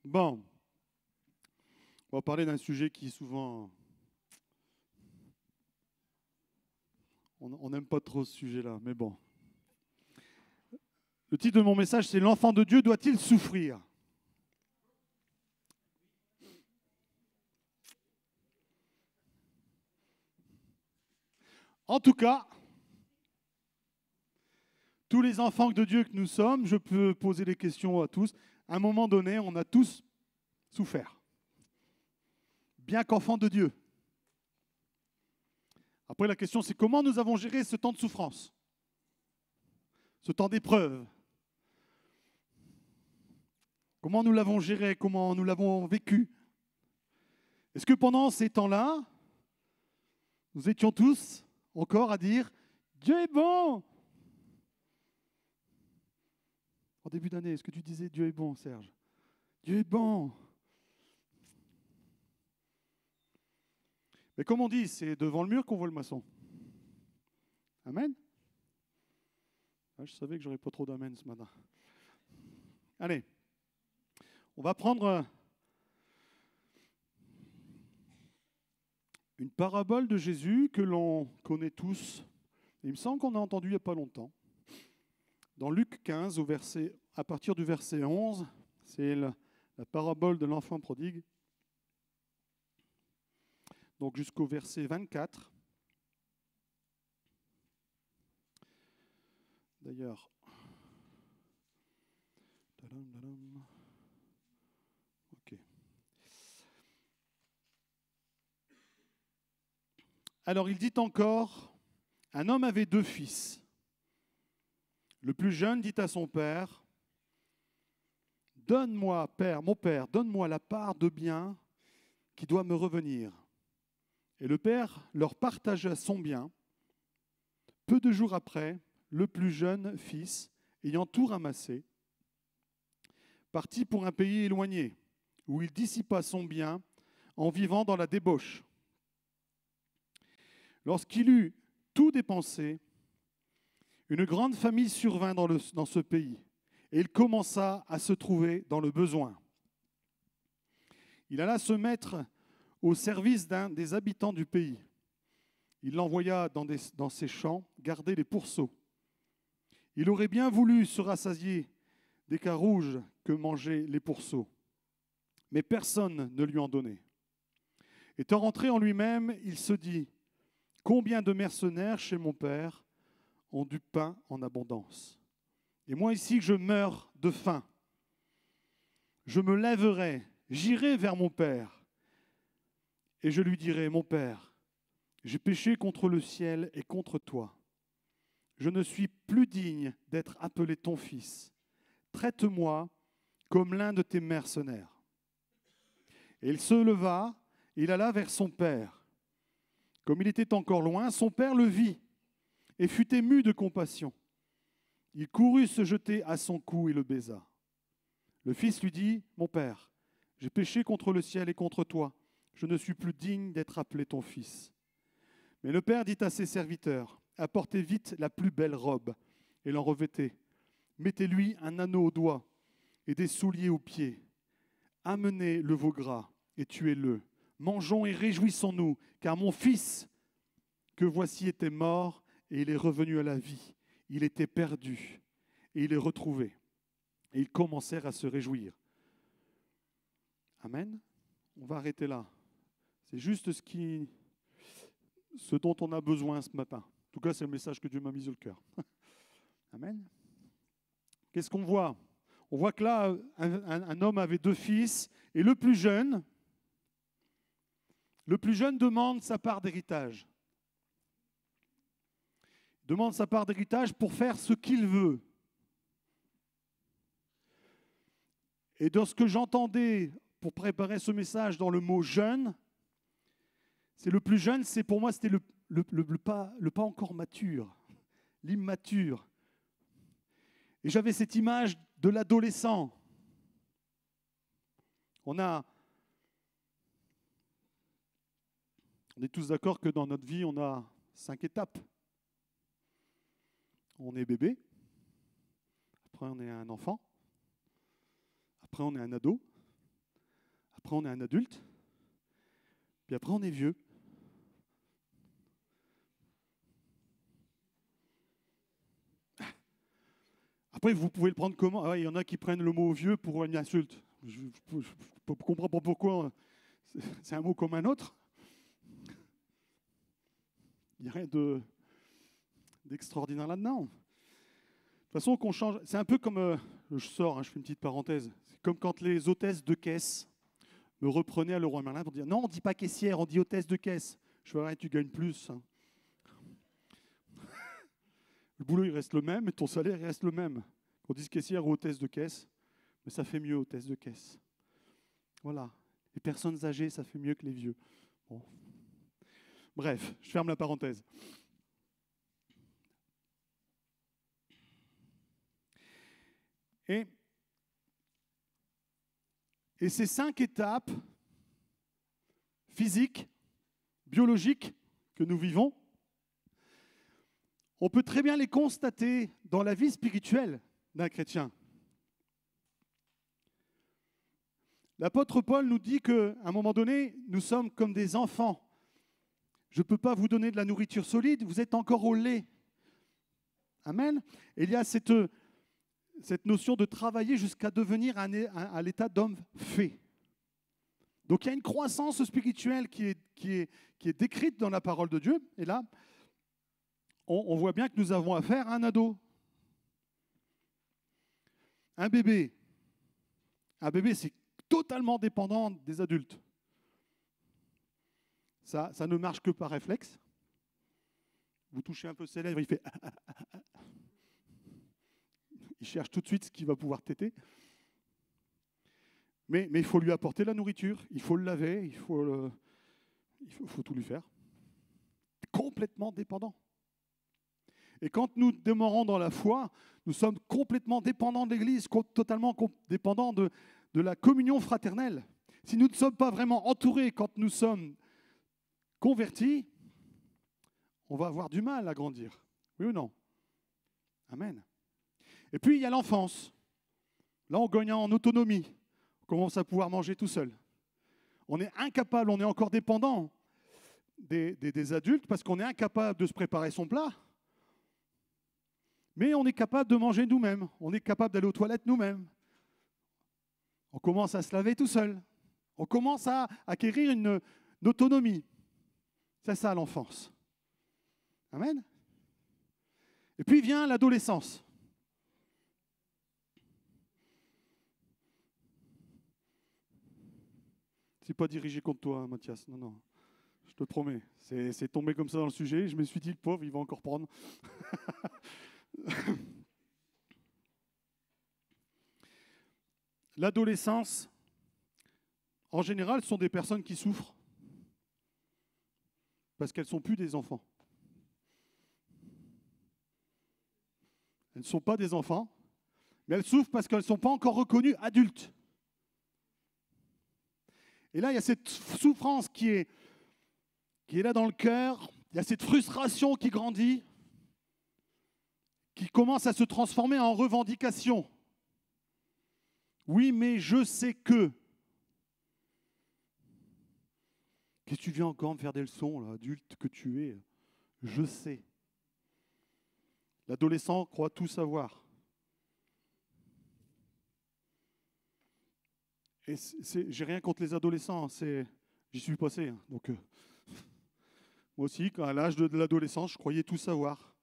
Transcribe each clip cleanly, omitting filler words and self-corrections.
Bon, on va parler d'un sujet qui souvent... On n'aime pas trop ce sujet-là, mais bon. Le titre de mon message, c'est « L'enfant de Dieu doit-il souffrir ?» En tout cas, tous les enfants de Dieu que nous sommes, je peux poser les questions à tous. À un moment donné, on a tous souffert. Bien qu'enfants de Dieu. Après, la question, c'est comment nous avons géré ce temps de souffrance, ce temps d'épreuve. Comment nous l'avons géré, comment nous l'avons vécu. Est-ce que pendant ces temps-là, nous étions tous encore à dire « Dieu est bon !» En début d'année, est-ce que tu disais « Dieu est bon, Serge ?» Dieu est bon. Mais comme on dit, c'est devant le mur qu'on voit le maçon. Amen. Ah, je savais que j'aurais pas trop d'amen ce matin. Allez, on va prendre une parabole de Jésus que l'on connaît tous. Il me semble qu'on a entendu il n'y a pas longtemps. Dans Luc 15, à partir du verset 11, c'est la parabole de l'enfant prodigue. Donc jusqu'au verset 24. D'ailleurs, ok. Alors il dit encore, un homme avait 2 fils. Le plus jeune dit à son père, « Donne-moi, père, mon père, donne-moi la part de bien qui doit me revenir. » Et le père leur partagea son bien. Peu de jours après, le plus jeune fils, ayant tout ramassé, partit pour un pays éloigné, où il dissipa son bien en vivant dans la débauche. Lorsqu'il eut tout dépensé, une grande famine survint dans ce pays, et il commença à se trouver dans le besoin. Il alla se mettre au service d'un des habitants du pays. Il l'envoya dans ses champs garder les pourceaux. Il aurait bien voulu se rassasier des cas rouges que mangeaient les pourceaux, mais personne ne lui en donnait. Étant rentré en lui-même, il se dit, « Combien de mercenaires chez mon père ont du pain en abondance. Et moi ici, je meurs de faim. Je me lèverai, j'irai vers mon père, et je lui dirai, mon père, j'ai péché contre le ciel et contre toi. Je ne suis plus digne d'être appelé ton fils. Traite-moi comme l'un de tes mercenaires. » Et il se leva, et il alla vers son père. Comme il était encore loin, son père le vit et fut ému de compassion. Il courut se jeter à son cou et le baisa. Le fils lui dit, « Mon père, j'ai péché contre le ciel et contre toi. Je ne suis plus digne d'être appelé ton fils. » Mais le père dit à ses serviteurs, « Apportez vite la plus belle robe et l'en revêtez. Mettez-lui un anneau au doigt et des souliers aux pieds. Amenez le veau gras et tuez-le. Mangeons et réjouissons-nous, car mon fils que voici était mort et il est revenu à la vie. Il était perdu et il est retrouvé. » Et ils commencèrent à se réjouir. Amen. On va arrêter là. C'est juste ce dont on a besoin ce matin. En tout cas, c'est le message que Dieu m'a mis au cœur. Amen. Qu'est-ce qu'on voit? On voit que là, un homme avait 2 fils, et le plus jeune demande sa part d'héritage. Il demande sa part d'héritage pour faire ce qu'il veut. Et dans ce que j'entendais pour préparer ce message dans le mot « jeune », c'est le plus jeune, c'est pour moi, c'était le pas encore mature, l'immature. Et j'avais cette image de l'adolescent. On est tous d'accord que dans notre vie, on a 5 étapes. On est bébé, après on est un enfant, après on est un ado, après on est un adulte, puis après on est vieux. Après, vous pouvez le prendre comment? Ah, il y en a qui prennent le mot vieux pour une insulte. Je ne comprends pas pourquoi. C'est un mot comme un autre. Il n'y a rien d'extraordinaire là-dedans. De toute façon, qu'on change. C'est un peu comme. Je sors, je fais une petite parenthèse. C'est comme quand les hôtesses de caisse me reprenaient à Leroy Merlin pour dire non, on ne dit pas caissière, on dit hôtesse de caisse. Je fais ouais, tu gagnes plus. Le boulot, il reste le même, et ton salaire, il reste le même. Qu'on dise caissière ou hôtesse de caisse, mais ça fait mieux, hôtesse de caisse. Voilà. Les personnes âgées, ça fait mieux que les vieux. Bon. Bref, je ferme la parenthèse. Et ces 5 étapes physiques, biologiques que nous vivons, on peut très bien les constater dans la vie spirituelle d'un chrétien. L'apôtre Paul nous dit qu'à un moment donné, nous sommes comme des enfants. Je ne peux pas vous donner de la nourriture solide, vous êtes encore au lait. Amen. Et il y a cette notion de travailler jusqu'à devenir à l'état d'homme fait. Donc il y a une croissance spirituelle qui est décrite dans la parole de Dieu. Et là, on voit bien que nous avons affaire à un ado. Un bébé, c'est totalement dépendant des adultes. Ça ne marche que par réflexe. Vous touchez un peu ses lèvres, il fait... Il cherche tout de suite ce qu'il va pouvoir téter. Mais il faut lui apporter la nourriture, il faut le laver, il faut tout lui faire. Complètement dépendant. Et quand nous demeurons dans la foi, nous sommes complètement dépendants de l'Église, totalement dépendants de la communion fraternelle. Si nous ne sommes pas vraiment entourés quand nous sommes convertis, on va avoir du mal à grandir. Oui ou non? Amen. Et puis, il y a l'enfance. Là, on gagne en autonomie. On commence à pouvoir manger tout seul. On est incapable, on est encore dépendant des adultes parce qu'on est incapable de se préparer son plat. Mais on est capable de manger nous-mêmes. On est capable d'aller aux toilettes nous-mêmes. On commence à se laver tout seul. On commence à acquérir une autonomie. C'est ça l'enfance. Amen. Et puis vient l'adolescence. C'est pas dirigé contre toi, Mathias. Non, non. Je te promets. C'est tombé comme ça dans le sujet. Je me suis dit, le pauvre, il va encore prendre. L'adolescence, en général, ce sont des personnes qui souffrent parce qu'elles ne sont plus des enfants. Elles ne sont pas des enfants, mais elles souffrent parce qu'elles ne sont pas encore reconnues adultes. Et là, il y a cette souffrance qui est là dans le cœur, il y a cette frustration qui grandit, qui commence à se transformer en revendication. Oui, mais je sais que. Qu'est-ce que tu viens encore me faire des leçons, là, adulte que tu es? Je sais. L'adolescent croit tout savoir. Et j'ai rien contre les adolescents, j'y suis passé. Donc, moi aussi, à l'âge de l'adolescence, je croyais tout savoir.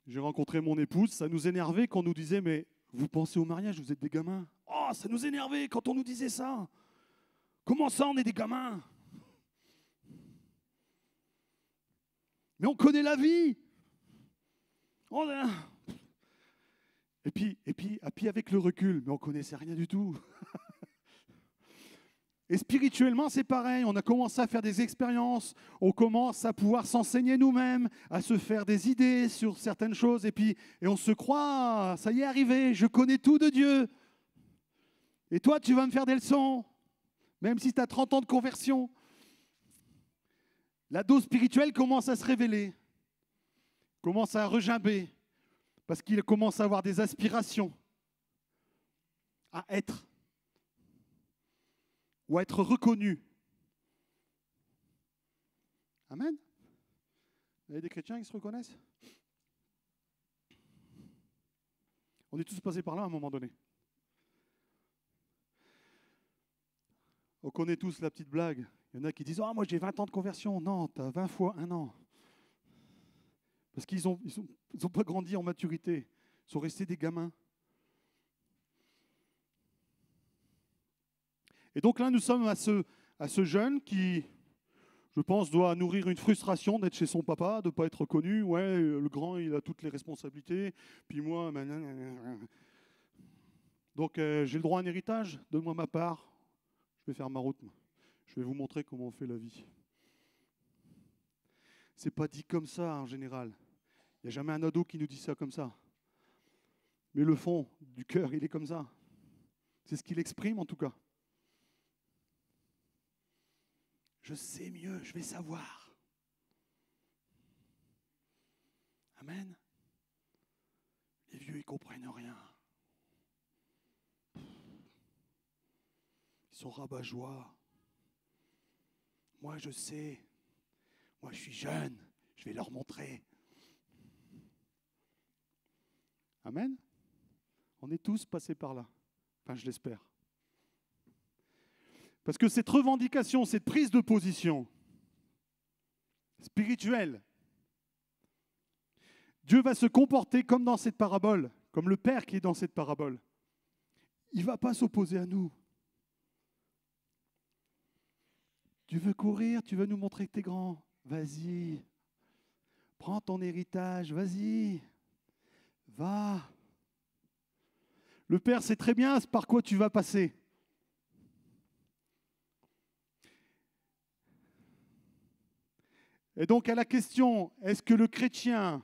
J'ai rencontré mon épouse, ça nous énervait quand on nous disait « Mais vous pensez au mariage, vous êtes des gamins ?» Oh, ça nous énervait quand on nous disait ça. Comment ça, on est des gamins? Mais on connaît la vie. Et puis avec le recul, mais on ne connaissait rien du tout. Et spirituellement, c'est pareil. On a commencé à faire des expériences. On commence à pouvoir s'enseigner nous-mêmes, à se faire des idées sur certaines choses. Et on se croit, ça y est arrivé, je connais tout de Dieu. Et toi, tu vas me faire des leçons, même si tu as 30 ans de conversion. La dose spirituelle commence à se révéler, commence à regimber, parce qu'il commence à avoir des aspirations à être. ou à être reconnu. Amen. Il y a des chrétiens qui se reconnaissent? On est tous passés par là à un moment donné. On connaît tous la petite blague. Il y en a qui disent « Ah, moi j'ai 20 ans de conversion. » Non, tu as 20 fois 1 an. Parce qu'ils n'ont pas grandi en maturité. Ils sont restés des gamins. Et donc là, nous sommes à ce jeune qui, je pense, doit nourrir une frustration d'être chez son papa, de ne pas être reconnu. Ouais, le grand, il a toutes les responsabilités. Puis moi, donc j'ai le droit à un héritage. Donne-moi ma part. Je vais faire ma route. Je vais vous montrer comment on fait la vie. C'est pas dit comme ça en général. Il n'y a jamais un ado qui nous dit ça comme ça. Mais le fond du cœur, il est comme ça. C'est ce qu'il exprime en tout cas. Je sais mieux, je vais savoir. Amen. Les vieux, ils ne comprennent rien. Ils sont rabat-joie. Moi, je sais. Moi, je suis jeune. Je vais leur montrer. Amen. On est tous passés par là. Enfin, je l'espère. Parce que cette revendication, cette prise de position spirituelle, Dieu va se comporter comme dans cette parabole, comme le Père qui est dans cette parabole. Il ne va pas s'opposer à nous. Tu veux courir, tu veux nous montrer que tu es grand. Vas-y. Prends ton héritage, vas-y. Va. Le Père sait très bien par quoi tu vas passer. Et donc à la question, est-ce que le chrétien,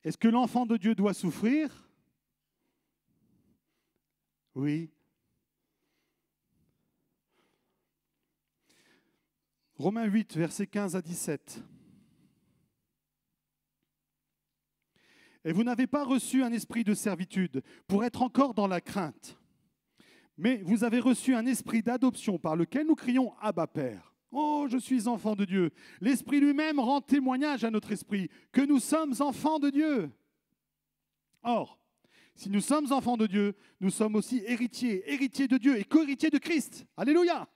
est-ce que l'enfant de Dieu doit souffrir? Oui. Romains 8, versets 15 à 17. Et vous n'avez pas reçu un esprit de servitude pour être encore dans la crainte, mais vous avez reçu un esprit d'adoption par lequel nous crions « Abba, Père ». Oh, je suis enfant de Dieu. L'Esprit lui-même rend témoignage à notre esprit que nous sommes enfants de Dieu. Or, si nous sommes enfants de Dieu, nous sommes aussi héritiers, héritiers de Dieu et co-héritiers de Christ. Alléluia!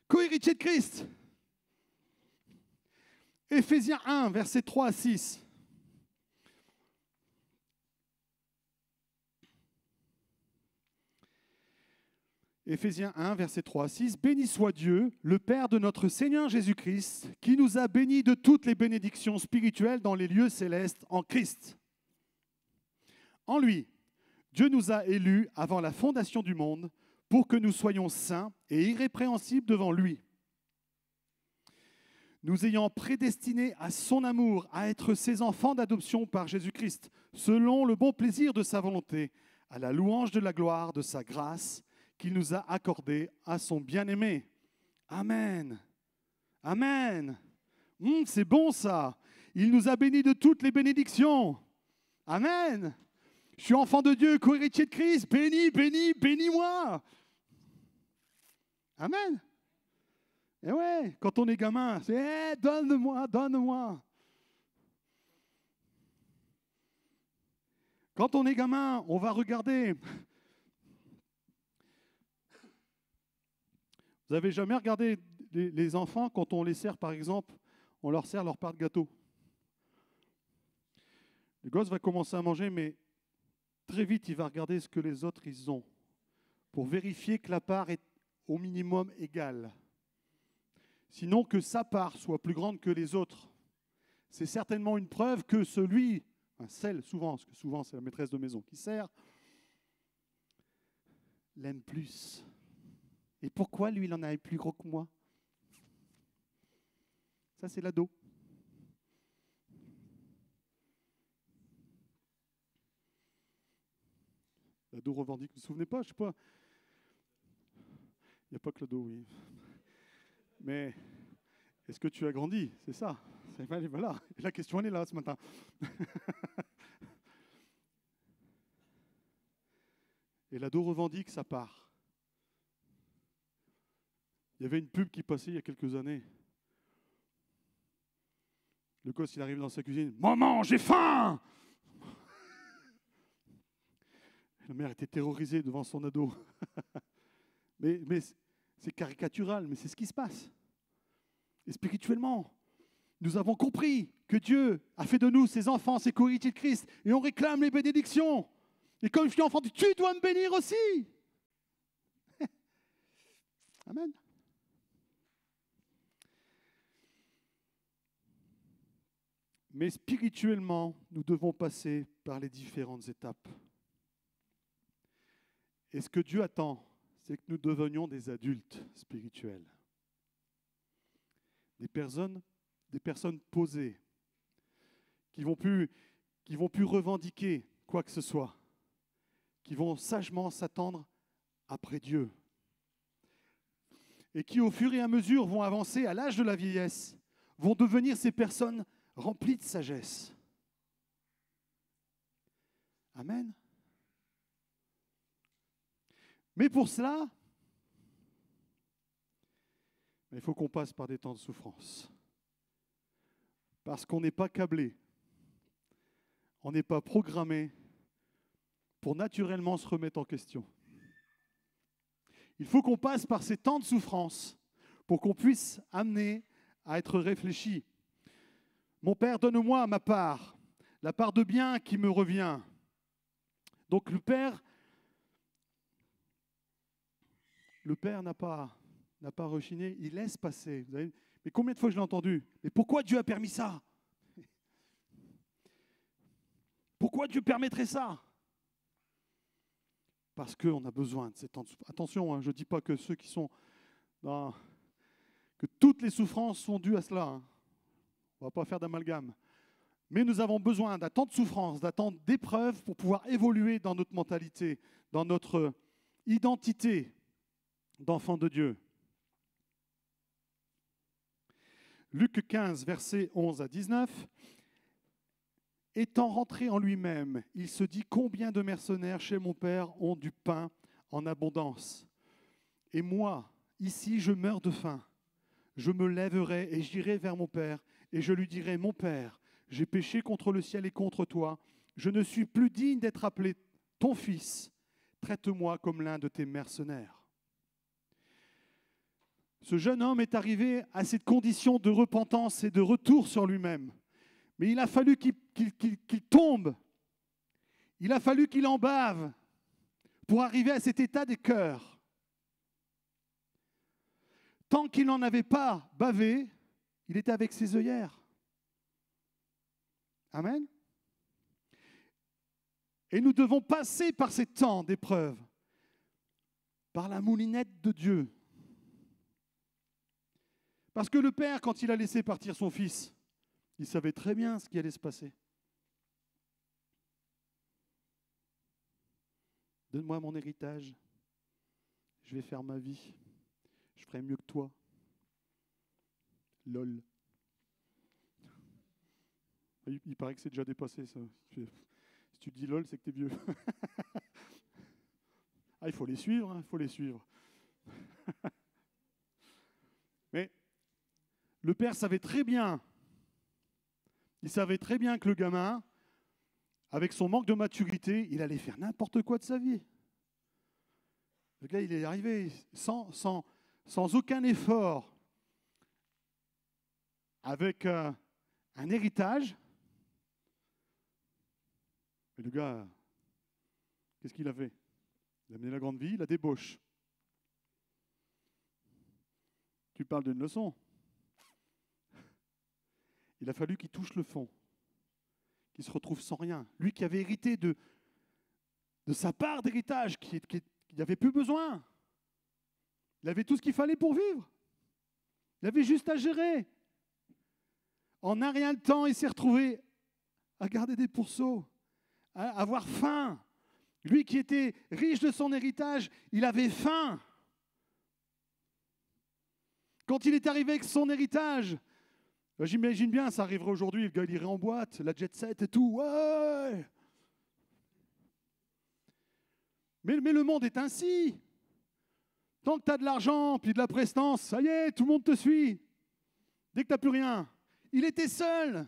Co-héritiers de Christ. Éphésiens 1, versets 3 à 6. Éphésiens 1, versets 3 à 6. Béni soit Dieu, le Père de notre Seigneur Jésus-Christ, qui nous a bénis de toutes les bénédictions spirituelles dans les lieux célestes en Christ. En lui, Dieu nous a élus avant la fondation du monde pour que nous soyons saints et irrépréhensibles devant lui. Nous ayant prédestinés à son amour, à être ses enfants d'adoption par Jésus-Christ, selon le bon plaisir de sa volonté, à la louange de la gloire de sa grâce, qu'il nous a accordée à son bien-aimé. Amen. Amen. C'est bon ça. Il nous a bénis de toutes les bénédictions. Amen. Je suis enfant de Dieu, co-héritier de Christ. Bénis, bénis, bénis-moi. Amen. Et ouais, quand on est gamin, c'est donne-moi, donne-moi. Quand on est gamin, on va regarder. Vous n'avez jamais regardé les enfants quand on les sert, par exemple, on leur sert leur part de gâteau. Le gosse va commencer à manger, mais très vite, il va regarder ce que les autres ils ont pour vérifier que la part est au minimum égale. Sinon, que sa part soit plus grande que les autres. C'est certainement une preuve que celle, souvent, parce que souvent c'est la maîtresse de maison qui sert, l'aime plus. Et pourquoi lui, il en a plus gros que moi? Ça, c'est l'ado. L'ado revendique. Vous ne vous souvenez pas? Je ne sais pas. Il n'y a pas que l'ado, oui. Mais est-ce que tu as grandi? C'est ça. Voilà. La question, elle est là ce matin. Et l'ado revendique sa part. Il y avait une pub qui passait il y a quelques années. Le gosse, il arrive dans sa cuisine. « Maman, j'ai faim !» La mère était terrorisée devant son ado. mais c'est caricatural, mais c'est ce qui se passe. Et spirituellement, nous avons compris que Dieu a fait de nous ses enfants, ses co-héritiers de Christ, et on réclame les bénédictions. Et comme je suis enfant, tu dois me bénir aussi. Amen. Mais spirituellement, nous devons passer par les différentes étapes. Et ce que Dieu attend, c'est que nous devenions des adultes spirituels. Des personnes posées, qui vont plus revendiquer quoi que ce soit, qui vont sagement s'attendre après Dieu, et qui, au fur et à mesure, vont avancer à l'âge de la vieillesse, vont devenir ces personnes remplies de sagesse. Amen. Mais pour cela, il faut qu'on passe par des temps de souffrance. Parce qu'on n'est pas câblé, on n'est pas programmé pour naturellement se remettre en question. Il faut qu'on passe par ces temps de souffrance pour qu'on puisse amener à être réfléchi. Mon Père, donne-moi ma part, la part de bien qui me revient. Donc le Père n'a pas rechigné, il laisse passer. Vous savez, mais combien de fois je l'ai entendu? Mais pourquoi Dieu a permis ça? Pourquoi Dieu permettrait ça? Parce qu'on a besoin de ces temps de souffrance. Attention, je ne dis pas que ceux qui sont que toutes les souffrances sont dues à cela. On ne va pas faire d'amalgame. Mais nous avons besoin d'un temps de souffrance, d'un temps d'épreuve pour pouvoir évoluer dans notre mentalité, dans notre identité d'enfant de Dieu. Luc 15, versets 11 à 19. Étant rentré en lui-même, il se dit combien de mercenaires chez mon père ont du pain en abondance. Et moi, ici, je meurs de faim. Je me lèverai et j'irai vers mon père et je lui dirai, mon père, j'ai péché contre le ciel et contre toi. Je ne suis plus digne d'être appelé ton fils. Traite-moi comme l'un de tes mercenaires. Ce jeune homme est arrivé à cette condition de repentance et de retour sur lui-même. Mais il a fallu qu'il tombe. Il a fallu qu'il en bave pour arriver à cet état des cœurs. Tant qu'il n'en avait pas bavé, il était avec ses œillères. Amen. Et nous devons passer par ces temps d'épreuve, par la moulinette de Dieu. Parce que le Père, quand il a laissé partir son fils, il savait très bien ce qui allait se passer. Donne-moi mon héritage, je vais faire ma vie, je ferai mieux que toi. Lol. Il paraît que c'est déjà dépassé ça. Si tu dis lol, c'est que t'es vieux. Ah, il faut les suivre, il faut les suivre. Mais le père savait très bien, il savait très bien que le gamin, avec son manque de maturité, il allait faire n'importe quoi de sa vie. Le gars, il est arrivé sans aucun effort, avec un héritage. Mais le gars, qu'est-ce qu'il a fait? Il a mené la grande vie, la débauche. Tu parles d'une leçon. Il a fallu qu'il touche le fond, qu'il se retrouve sans rien. Lui qui avait hérité de sa part d'héritage, qui n'avait plus besoin. Il avait tout ce qu'il fallait pour vivre. Il avait juste à gérer. En un rien de temps, il s'est retrouvé à garder des pourceaux, à avoir faim. Lui qui était riche de son héritage, il avait faim. Quand il est arrivé avec son héritage, j'imagine bien, ça arriverait aujourd'hui, le gars il irait en boîte, la jet set et tout. Ouais. Mais le monde est ainsi. Tant que tu as de l'argent, puis de la prestance, ça y est, tout le monde te suit. Dès que tu n'as plus rien. Il était seul.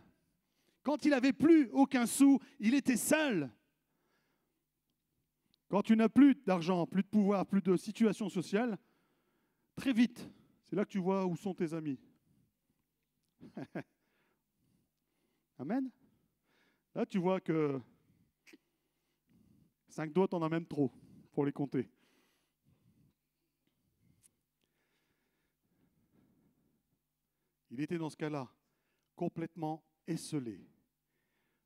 Quand il n'avait plus aucun sou, il était seul. Quand tu n'as plus d'argent, plus de pouvoir, plus de situation sociale, très vite, c'est là que tu vois où sont tes amis. Amen. Là, tu vois que 5 doigts, t'en as même trop pour les compter. Il était dans ce cas-là, complètement esseulé,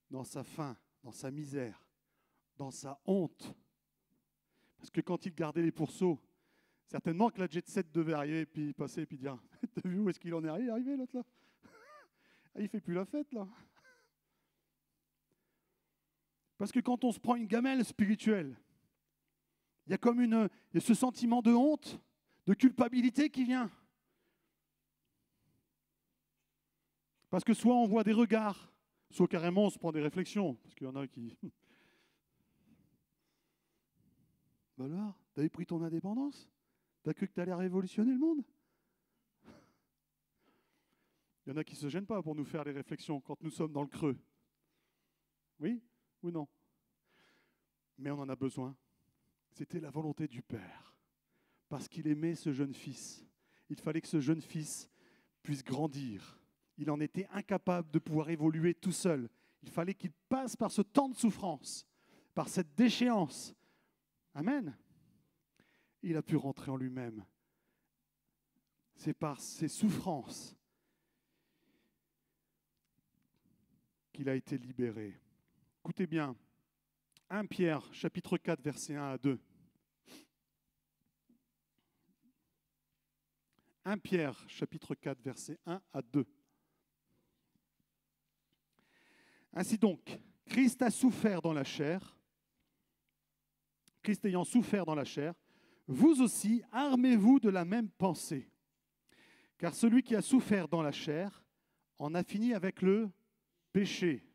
dans sa faim, dans sa misère, dans sa honte. Parce que quand il gardait les pourceaux, certainement que la jet set devait arriver, puis passer, puis dire « T'as vu où est-ce qu'il en est arrivé, l'autre là ?» Il ne fait plus la fête, là. Parce que quand on se prend une gamelle spirituelle, il y a comme il y a ce sentiment de honte, de culpabilité qui vient. Parce que soit on voit des regards, soit carrément on se prend des réflexions. Parce qu'il y en a qui... Ben alors, t'avais pris ton indépendance? T'as cru que t'allais révolutionner le monde? Il y en a qui ne se gênent pas pour nous faire les réflexions quand nous sommes dans le creux. Oui ou non? Mais on en a besoin. C'était la volonté du Père. Parce qu'il aimait ce jeune fils. Il fallait que ce jeune fils puisse grandir. Il en était incapable de pouvoir évoluer tout seul. Il fallait qu'il passe par ce temps de souffrance, par cette déchéance. Amen. Il a pu rentrer en lui-même. C'est par ces souffrances qu'il a été libéré. Écoutez bien, 1 Pierre, chapitre 4, versets 1 à 2. 1 Pierre, chapitre 4, versets 1 à 2. Ainsi donc, Christ a souffert dans la chair. Christ ayant souffert dans la chair, vous aussi, armez-vous de la même pensée. Car celui qui a souffert dans la chair en a fini avec le péché,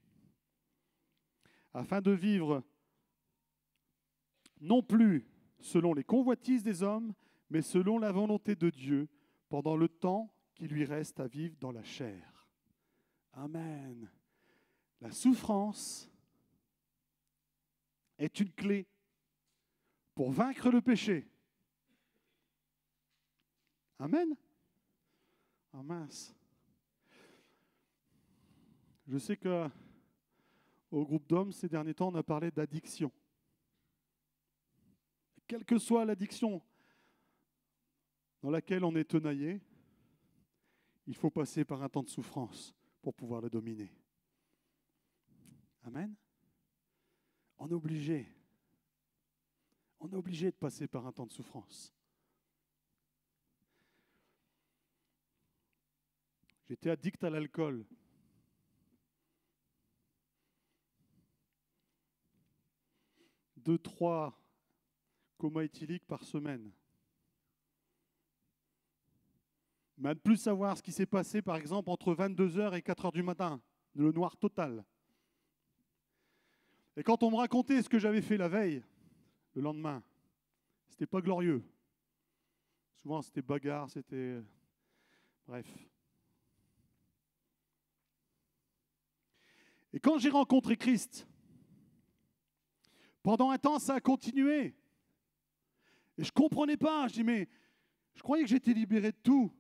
afin de vivre non plus selon les convoitises des hommes, mais selon la volonté de Dieu, pendant le temps qui lui reste à vivre dans la chair. Amen. La souffrance est une clé pour vaincre le péché. Amen. Ah mince. Je sais qu'au groupe d'hommes, ces derniers temps, on a parlé d'addiction. Quelle que soit l'addiction dans laquelle on est tenaillé, il faut passer par un temps de souffrance pour pouvoir la dominer. Amen. On est obligé. On est obligé de passer par un temps de souffrance. J'étais addict à l'alcool. Deux, 3 comas éthyliques par semaine. Mais à ne plus savoir ce qui s'est passé, par exemple, entre 22h et 4h du matin. Le noir total. Et quand on me racontait ce que j'avais fait la veille, le lendemain, c'était pas glorieux. Souvent, c'était bagarre, c'était... Bref. Et quand j'ai rencontré Christ, pendant un temps, ça a continué. Et je ne comprenais pas. Je dis, mais je croyais que j'étais libéré de tout.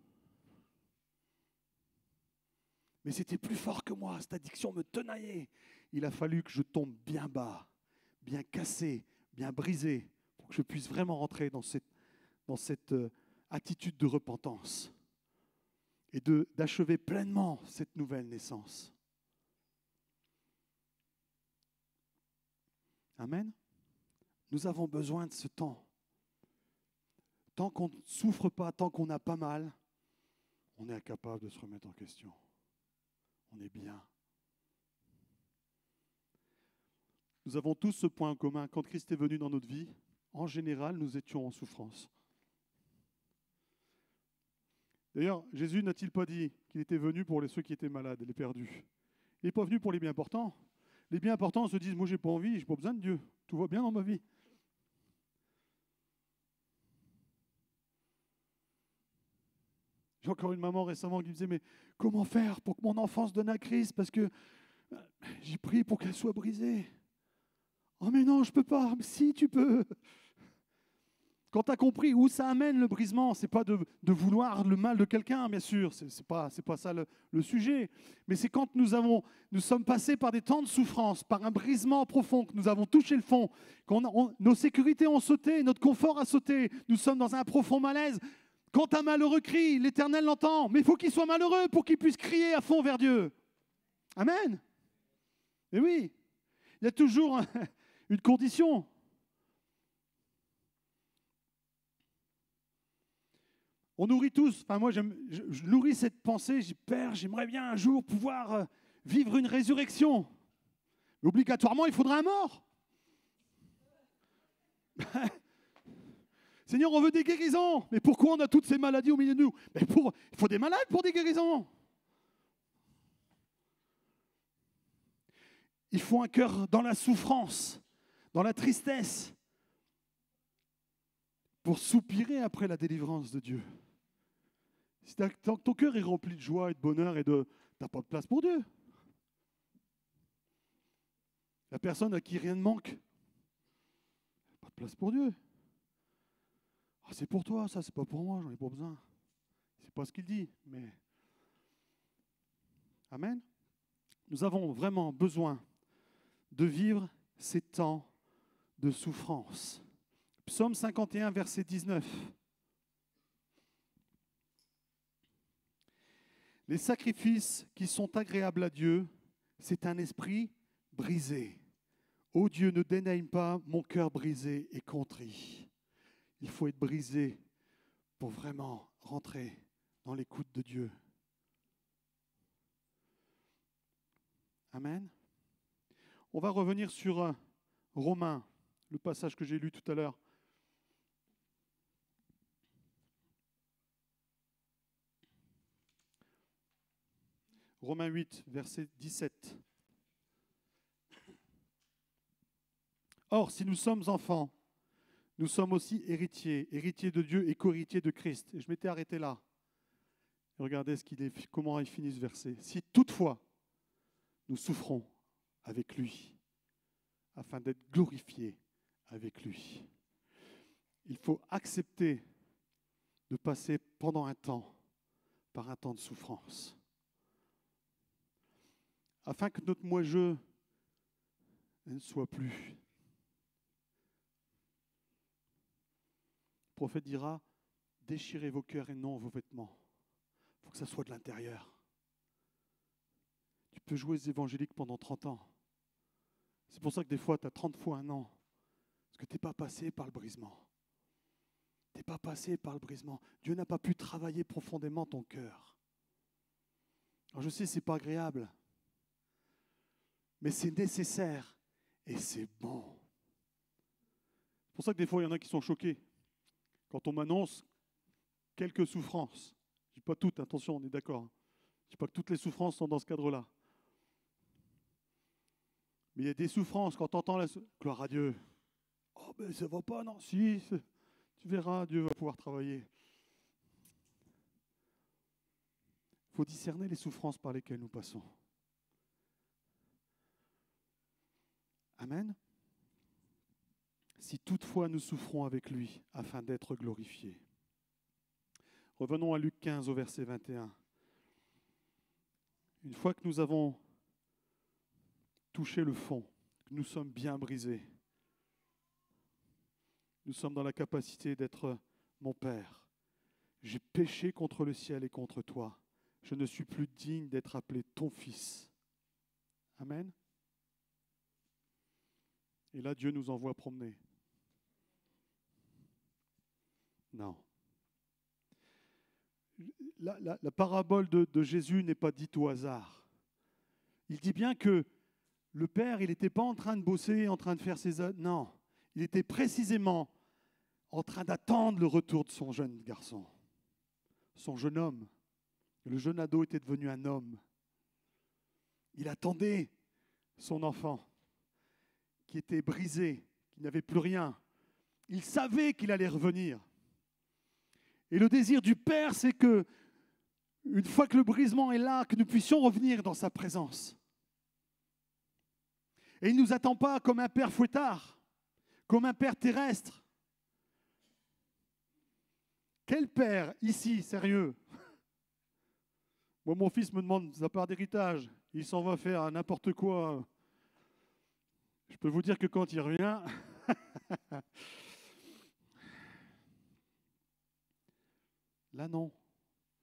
Mais c'était plus fort que moi. Cette addiction me tenaillait. Il a fallu que je tombe bien bas, bien cassé, bien brisé, pour que je puisse vraiment rentrer dans cette attitude de repentance et d'achever pleinement cette nouvelle naissance. Amen. Nous avons besoin de ce temps. Tant qu'on ne souffre pas, tant qu'on n'a pas mal, on est incapable de se remettre en question. On est bien. Nous avons tous ce point en commun. Quand Christ est venu dans notre vie, en général, nous étions en souffrance. D'ailleurs, Jésus n'a-t-il pas dit qu'il était venu pour ceux qui étaient malades, les perdus? Il n'est pas venu pour les bien portants. Les bien portants se disent, moi j'ai pas envie, j'ai pas besoin de Dieu. Tout va bien dans ma vie. encore une maman récemment qui me disait, mais comment faire pour que mon enfant se donne à Christ? Parce que j'ai prié pour qu'elle soit brisée. Oh mais non, je ne peux pas. Mais si, tu peux. Quand tu as compris où ça amène le brisement, ce n'est pas de vouloir le mal de quelqu'un, bien sûr, ce n'est pas ça le sujet. Mais c'est quand nous sommes passés par des temps de souffrance, par un brisement profond, que nous avons touché le fond, nos sécurités ont sauté, notre confort a sauté, nous sommes dans un profond malaise. Quand un malheureux crie, l'Éternel l'entend, mais il faut qu'il soit malheureux pour qu'il puisse crier à fond vers Dieu. Amen. Et oui, il y a toujours une condition. On nourrit tous, enfin moi je nourris cette pensée, je dis, Père, j'aimerais bien un jour pouvoir vivre une résurrection. Mais obligatoirement, il faudra un mort. Seigneur, on veut des guérisons. Mais pourquoi on a toutes ces maladies au milieu de nous? Mais il faut des malades pour des guérisons. Il faut un cœur dans la souffrance, dans la tristesse, pour soupirer après la délivrance de Dieu. Si ton cœur est rempli de joie et de bonheur tu n'as pas de place pour Dieu. La personne à qui rien ne manque, pas de place pour Dieu. Ah, c'est pour toi, ça, c'est pas pour moi, j'en ai pas besoin. C'est pas ce qu'il dit, mais Amen. Nous avons vraiment besoin de vivre ces temps de souffrance. Psaume 51, verset 19. Les sacrifices qui sont agréables à Dieu, c'est un esprit brisé. Ô Dieu, ne dédaigne pas mon cœur brisé et contrit. Il faut être brisé pour vraiment rentrer dans l'écoute de Dieu. Amen. On va revenir sur Romains, le passage que j'ai lu tout à l'heure. Romains 8, verset 17. Or, si nous sommes enfants, nous sommes aussi héritiers, héritiers de Dieu et co-héritiers de Christ. Et je m'étais arrêté là. Regardez comment il finit ce verset. Si toutefois, nous souffrons avec lui, afin d'être glorifiés avec lui. Il faut accepter de passer pendant un temps par un temps de souffrance, afin que notre moi-je ne soit plus. Le prophète dira, déchirez vos cœurs et non vos vêtements. Il faut que ça soit de l'intérieur. Tu peux jouer les évangéliques pendant 30 ans. C'est pour ça que des fois, tu as 30 fois un an. Parce que tu n'es pas passé par le brisement. Tu n'es pas passé par le brisement. Dieu n'a pas pu travailler profondément ton cœur. Alors je sais, ce n'est pas agréable. Mais c'est nécessaire et c'est bon. C'est pour ça que des fois, il y en a qui sont choqués. Quand on m'annonce quelques souffrances, je ne dis pas toutes, attention, on est d'accord. Je ne dis pas que toutes les souffrances sont dans ce cadre-là. Mais il y a des souffrances, quand tu entends la gloire à Dieu. Oh, ben ça ne va pas, non. Si, tu verras, Dieu va pouvoir travailler. Il faut discerner les souffrances par lesquelles nous passons. Amen. Si toutefois nous souffrons avec lui, afin d'être glorifiés. Revenons à Luc 15 au verset 21. Une fois que nous avons touché le fond, que nous sommes bien brisés, nous sommes dans la capacité d'être mon Père. J'ai péché contre le ciel et contre toi. Je ne suis plus digne d'être appelé ton fils. Amen. Et là, Dieu nous envoie promener. Non. La parabole de Jésus n'est pas dite au hasard. Il dit bien que le Père, il n'était pas en train de bosser, en train de faire ses œuvres. Non, il était précisément en train d'attendre le retour de son jeune garçon, son jeune homme. Le jeune ado était devenu un homme. Il attendait son enfant qui était brisé, qui n'avait plus rien. Il savait qu'il allait revenir. Et le désir du Père, c'est que Une fois que le brisement est là, que nous puissions revenir dans sa présence. Et il ne nous attend pas comme un père fouettard, comme un père terrestre. Quel père ici, sérieux? Moi, mon fils me demande sa part d'héritage. Il s'en va faire n'importe quoi. Je peux vous dire que quand il revient, là non,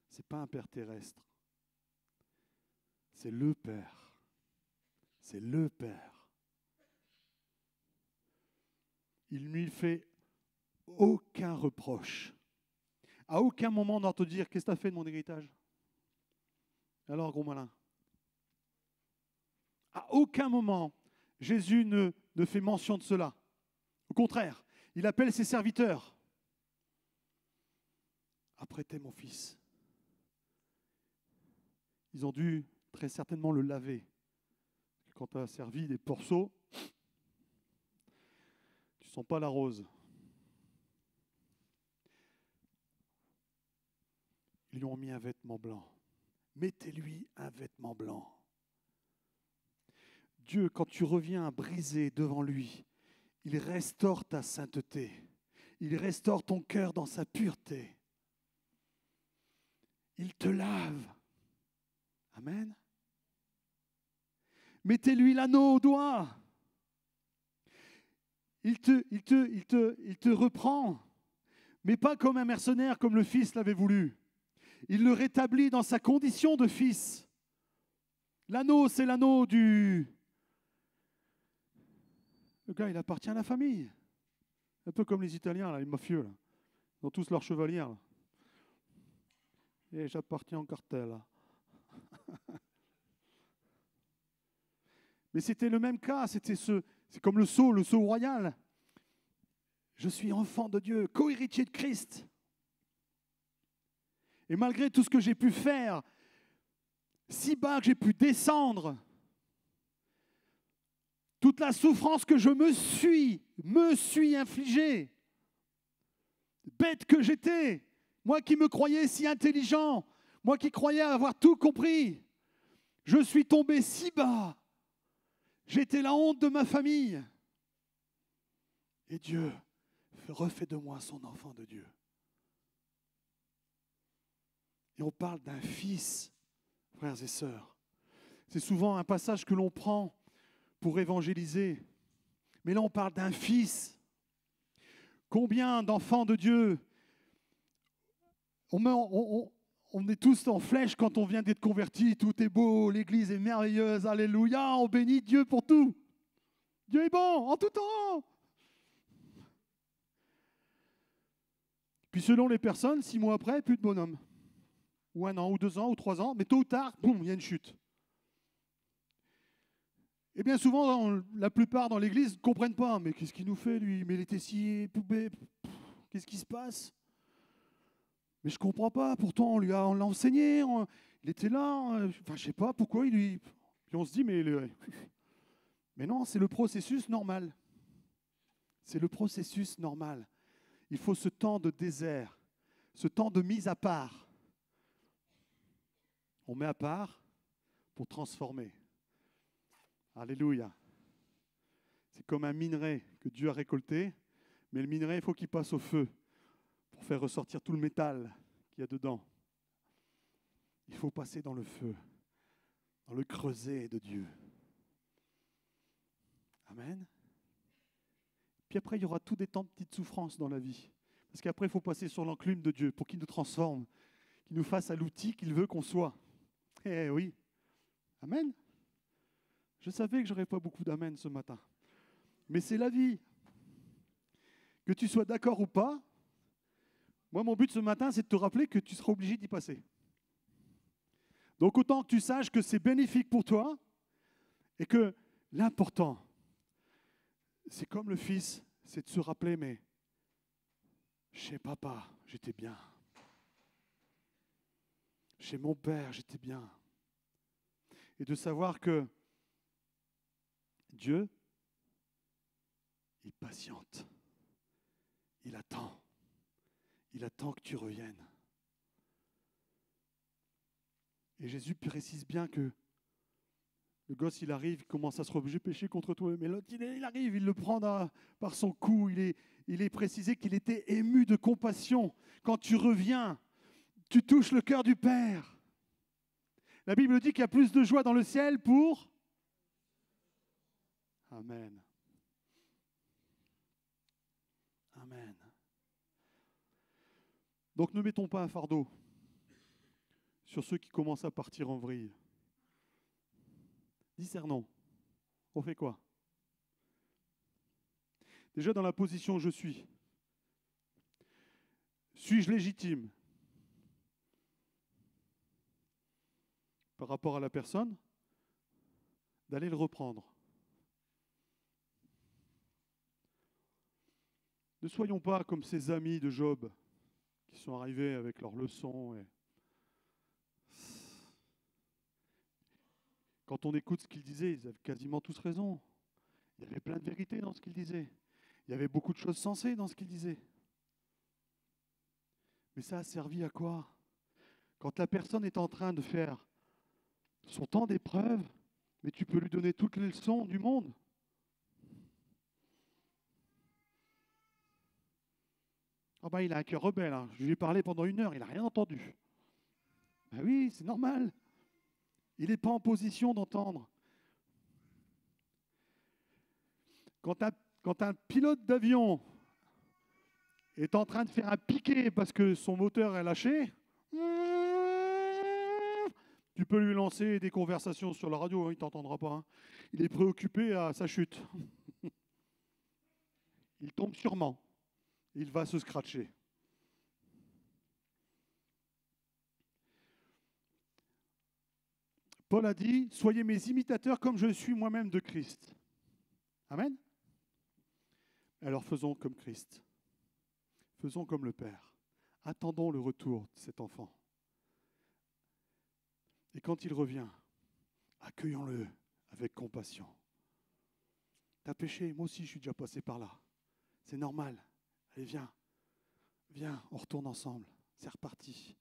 ce n'est pas un père terrestre. C'est le Père. C'est le Père. Il ne lui fait aucun reproche. À aucun moment on doit te dire, qu'est-ce que tu as fait de mon héritage? Alors, gros malin. À aucun moment, Jésus ne fait mention de cela. Au contraire, il appelle ses serviteurs. Apprêtez mon fils. Ils ont dû très certainement le laver. Quand tu as servi des porceaux, tu ne sens pas la rose. Ils lui ont mis un vêtement blanc. Mettez-lui un vêtement blanc. Dieu, quand tu reviens brisé devant lui, il restaure ta sainteté. Il restaure ton cœur dans sa pureté. Il te lave. Amen. Mettez-lui l'anneau au doigt. Il te reprend, mais pas comme un mercenaire, comme le fils l'avait voulu. Il le rétablit dans sa condition de fils. L'anneau, c'est l'anneau du... Le gars, il appartient à la famille. Un peu comme les Italiens, là, les mafieux. Là. Ils ont tous leurs chevalières. Là. Et j'appartiens au cartel. Là. Mais c'était le même cas. C'est comme le sceau royal. Je suis enfant de Dieu, co-héritier de Christ. Et malgré tout ce que j'ai pu faire, si bas que j'ai pu descendre, toute la souffrance que je me suis infligée, bête que j'étais, moi qui me croyais si intelligent, moi qui croyais avoir tout compris, je suis tombé si bas, j'étais la honte de ma famille. Et Dieu refait de moi son enfant de Dieu. Et on parle d'un fils, frères et sœurs. C'est souvent un passage que l'on prend pour évangéliser. Mais là, on parle d'un fils. Combien d'enfants de Dieu on est tous en flèche quand on vient d'être converti. Tout est beau, l'église est merveilleuse. Alléluia, on bénit Dieu pour tout. Dieu est bon en tout temps. Puis selon les personnes, 6 mois après, plus de bonhomme. Ou 1 an, ou 2 ans, ou 3 ans. Mais tôt ou tard, boum, il y a une chute. Et bien souvent, la plupart dans l'église ne comprennent pas. Mais qu'est-ce qu'il nous fait, lui? Mais il était si poubé. Qu'est-ce qui se passe? Mais je ne comprends pas. Pourtant, on l'a enseigné. Il était là. Enfin, je ne sais pas pourquoi il lui... Puis on se dit, mais non, c'est le processus normal. C'est le processus normal. Il faut ce temps de désert, ce temps de mise à part. On met à part pour transformer. Alléluia. C'est comme un minerai que Dieu a récolté, mais le minerai, il faut qu'il passe au feu pour faire ressortir tout le métal qu'il y a dedans. Il faut passer dans le feu, dans le creuset de Dieu. Amen. Puis après, il y aura tout des temps de petites souffrances dans la vie. Parce qu'après, il faut passer sur l'enclume de Dieu pour qu'il nous transforme, qu'il nous fasse à l'outil qu'il veut qu'on soit. Eh oui. Amen. Je savais que je n'aurais pas beaucoup d'amen ce matin. Mais c'est la vie. Que tu sois d'accord ou pas, moi, mon but ce matin, c'est de te rappeler que tu seras obligé d'y passer. Donc, autant que tu saches que c'est bénéfique pour toi et que l'important, c'est comme le fils, c'est de se rappeler, mais chez papa, j'étais bien. Chez mon père, j'étais bien. Et de savoir que Dieu, il patiente. Il attend. Il attend que tu reviennes. Et Jésus précise bien que le gosse, il arrive, il commence à se rebeller, j'ai péché contre toi. Mais l'autre, il arrive, il le prend par son cou. Il est précisé qu'il était ému de compassion. Quand tu reviens, tu touches le cœur du Père. La Bible dit qu'il y a plus de joie dans le ciel pour... Amen. Amen. Donc ne mettons pas un fardeau sur ceux qui commencent à partir en vrille. Discernons. On fait quoi? Déjà dans la position où je suis. Suis-je légitime par rapport à la personne d'aller le reprendre? Ne soyons pas comme ces amis de Job qui sont arrivés avec leurs leçons. Et... Quand on écoute ce qu'ils disaient, ils avaient quasiment tous raison. Il y avait plein de vérités dans ce qu'ils disaient. Il y avait beaucoup de choses sensées dans ce qu'ils disaient. Mais ça a servi à quoi? Quand la personne est en train de faire son temps d'épreuve, mais tu peux lui donner toutes les leçons du monde. Ah ben, il a un cœur rebelle. Hein. Je lui ai parlé pendant 1 heure, il n'a rien entendu. Ben oui, c'est normal. Il n'est pas en position d'entendre. Quand un pilote d'avion est en train de faire un piqué parce que son moteur est lâché, tu peux lui lancer des conversations sur la radio, hein, il ne t'entendra pas. Hein. Il est préoccupé à sa chute. Il tombe sûrement. Il va se scratcher. Paul a dit, soyez mes imitateurs comme je suis moi-même de Christ. Amen. Alors faisons comme Christ. Faisons comme le Père. Attendons le retour de cet enfant. Et quand il revient, accueillons-le avec compassion. T'as péché, moi aussi je suis déjà passé par là. C'est normal. Allez, viens. Viens, on retourne ensemble. C'est reparti.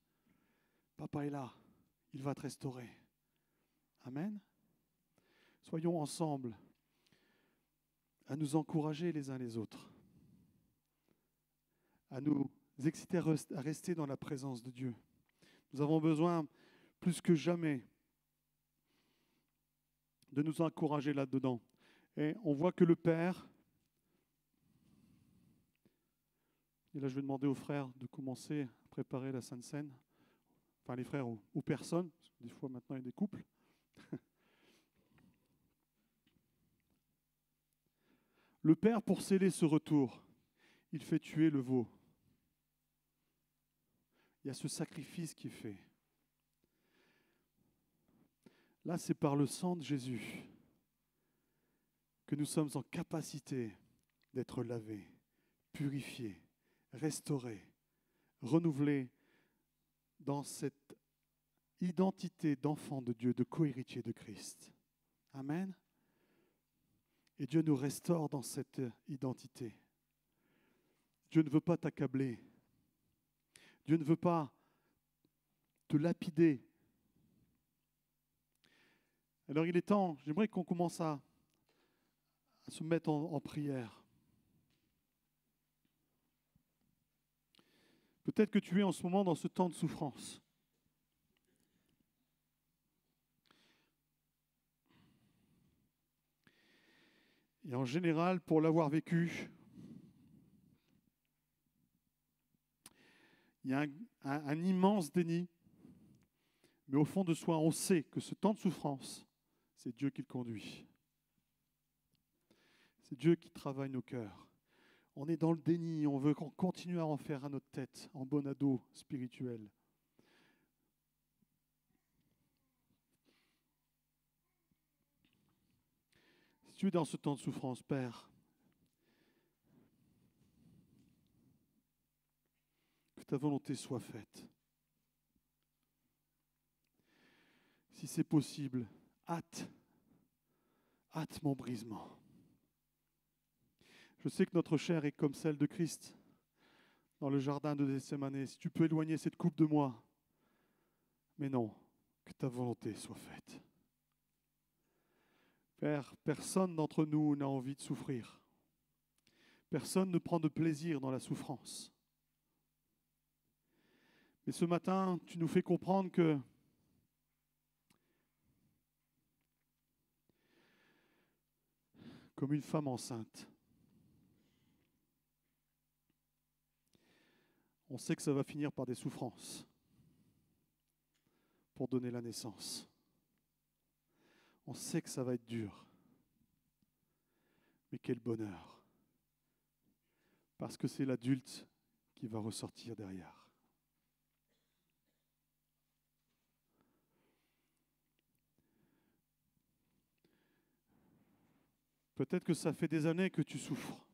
Papa est là. Il va te restaurer. Amen. Soyons ensemble à nous encourager les uns les autres, à nous exciter à rester dans la présence de Dieu. Nous avons besoin, plus que jamais, de nous encourager là-dedans. Et on voit que le Père, et là je vais demander aux frères de commencer à préparer la Sainte Seine, enfin les frères ou personnes, parce que des fois maintenant il y a des couples. Le Père, pour sceller ce retour, il fait tuer le veau. Il y a ce sacrifice qui est fait. Là, c'est par le sang de Jésus que nous sommes en capacité d'être lavés, purifiés, restaurés, renouvelés dans cette identité d'enfant de Dieu, de co-héritier de Christ. Amen. Et Dieu nous restaure dans cette identité. Dieu ne veut pas t'accabler. Dieu ne veut pas te lapider. Alors il est temps, j'aimerais qu'on commence à se mettre en prière. Peut-être que tu es en ce moment dans ce temps de souffrance. Et en général, pour l'avoir vécu, il y a un immense déni. Mais au fond de soi, on sait que ce temps de souffrance, c'est Dieu qui le conduit. C'est Dieu qui travaille nos cœurs. On est dans le déni, on veut qu'on continue à en faire à notre tête, en bon ado spirituel. Si tu es dans ce temps de souffrance, Père, que ta volonté soit faite. Si c'est possible, hâte mon brisement. Je sais que notre chair est comme celle de Christ dans le jardin de Gethsémane. Si tu peux éloigner cette coupe de moi, mais non, que ta volonté soit faite. Père, personne d'entre nous n'a envie de souffrir. Personne ne prend de plaisir dans la souffrance. Mais ce matin, tu nous fais comprendre que comme une femme enceinte, on sait que ça va finir par des souffrances pour donner la naissance. On sait que ça va être dur. Mais quel bonheur. Parce que c'est l'adulte qui va ressortir derrière. Peut-être que ça fait des années que tu souffres.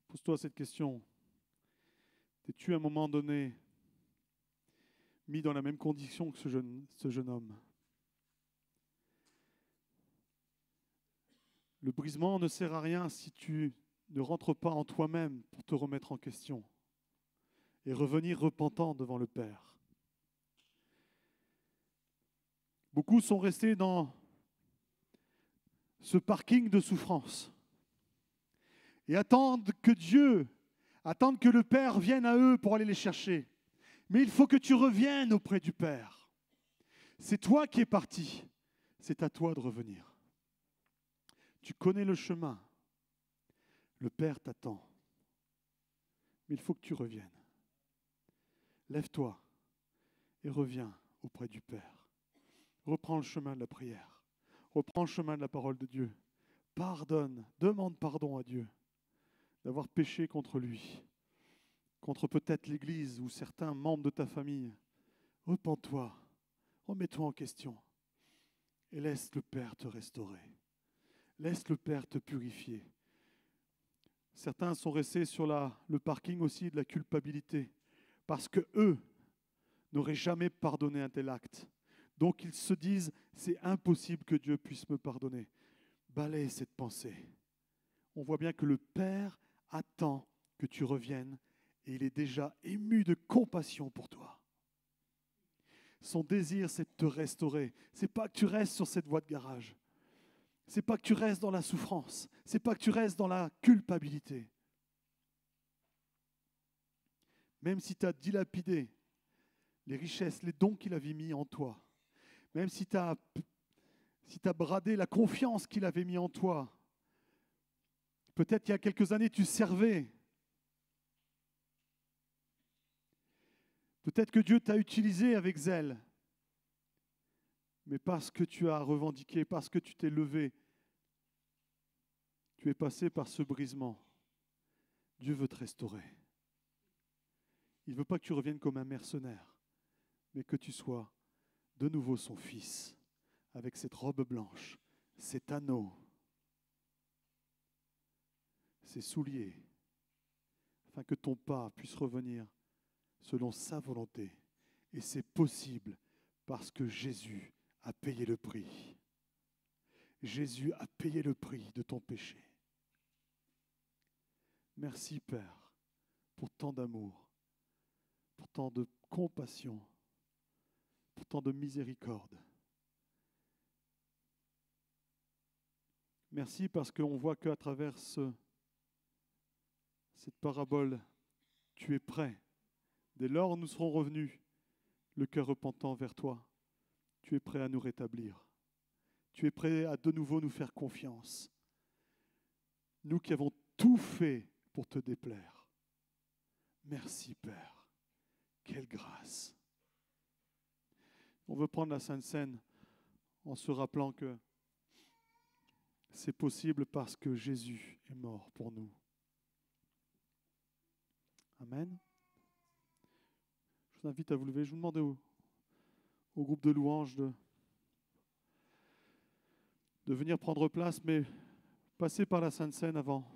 Pose-toi cette question. Es-tu à un moment donné mis dans la même condition que ce jeune homme? Le brisement ne sert à rien si tu ne rentres pas en toi-même pour te remettre en question et revenir repentant devant le Père. Beaucoup sont restés dans ce parking de souffrance et attendent que le Père vienne à eux pour aller les chercher. Mais il faut que tu reviennes auprès du Père. C'est toi qui es parti, c'est à toi de revenir. Tu connais le chemin, le Père t'attend, mais il faut que tu reviennes. Lève-toi et reviens auprès du Père. Reprends le chemin de la prière, reprends le chemin de la parole de Dieu. Pardonne, demande pardon à Dieu d'avoir péché contre lui, contre peut-être l'Église ou certains membres de ta famille. Repens-toi, remets-toi en question et laisse le Père te restaurer. Laisse le Père te purifier. Certains sont restés sur le parking aussi de la culpabilité parce que eux n'auraient jamais pardonné un tel acte. Donc ils se disent, c'est impossible que Dieu puisse me pardonner. Balaye cette pensée. On voit bien que le Père attend que tu reviennes et il est déjà ému de compassion pour toi. Son désir, c'est de te restaurer. Ce n'est pas que tu restes sur cette voie de garage. Ce n'est pas que tu restes dans la souffrance. Ce n'est pas que tu restes dans la culpabilité. Même si tu as dilapidé les richesses, les dons qu'il avait mis en toi, même si tu as bradé la confiance qu'il avait mis en toi, peut-être il y a quelques années tu servais, peut-être que Dieu t'a utilisé avec zèle, mais parce que tu as revendiqué, parce que tu t'es levé, tu es passé par ce brisement. Dieu veut te restaurer. Il ne veut pas que tu reviennes comme un mercenaire, mais que tu sois de nouveau son fils, avec cette robe blanche, cet anneau, ces souliers, afin que ton pas puisse revenir selon sa volonté. Et c'est possible parce que Jésus a payé le prix. Jésus a payé le prix de ton péché. Merci Père pour tant d'amour, pour tant de compassion, pour tant de miséricorde. Merci parce qu'on voit qu'à travers cette parabole, tu es prêt. Dès lors où nous serons revenus, le cœur repentant vers toi, tu es prêt à nous rétablir. Tu es prêt à de nouveau nous faire confiance. Nous qui avons tout fait pour te déplaire. Merci Père. Quelle grâce. On veut prendre la Sainte Seine en se rappelant que c'est possible parce que Jésus est mort pour nous. Amen. Je vous invite à vous lever. Je vous demande au groupe de louanges de venir prendre place, mais passez par la Sainte Seine avant.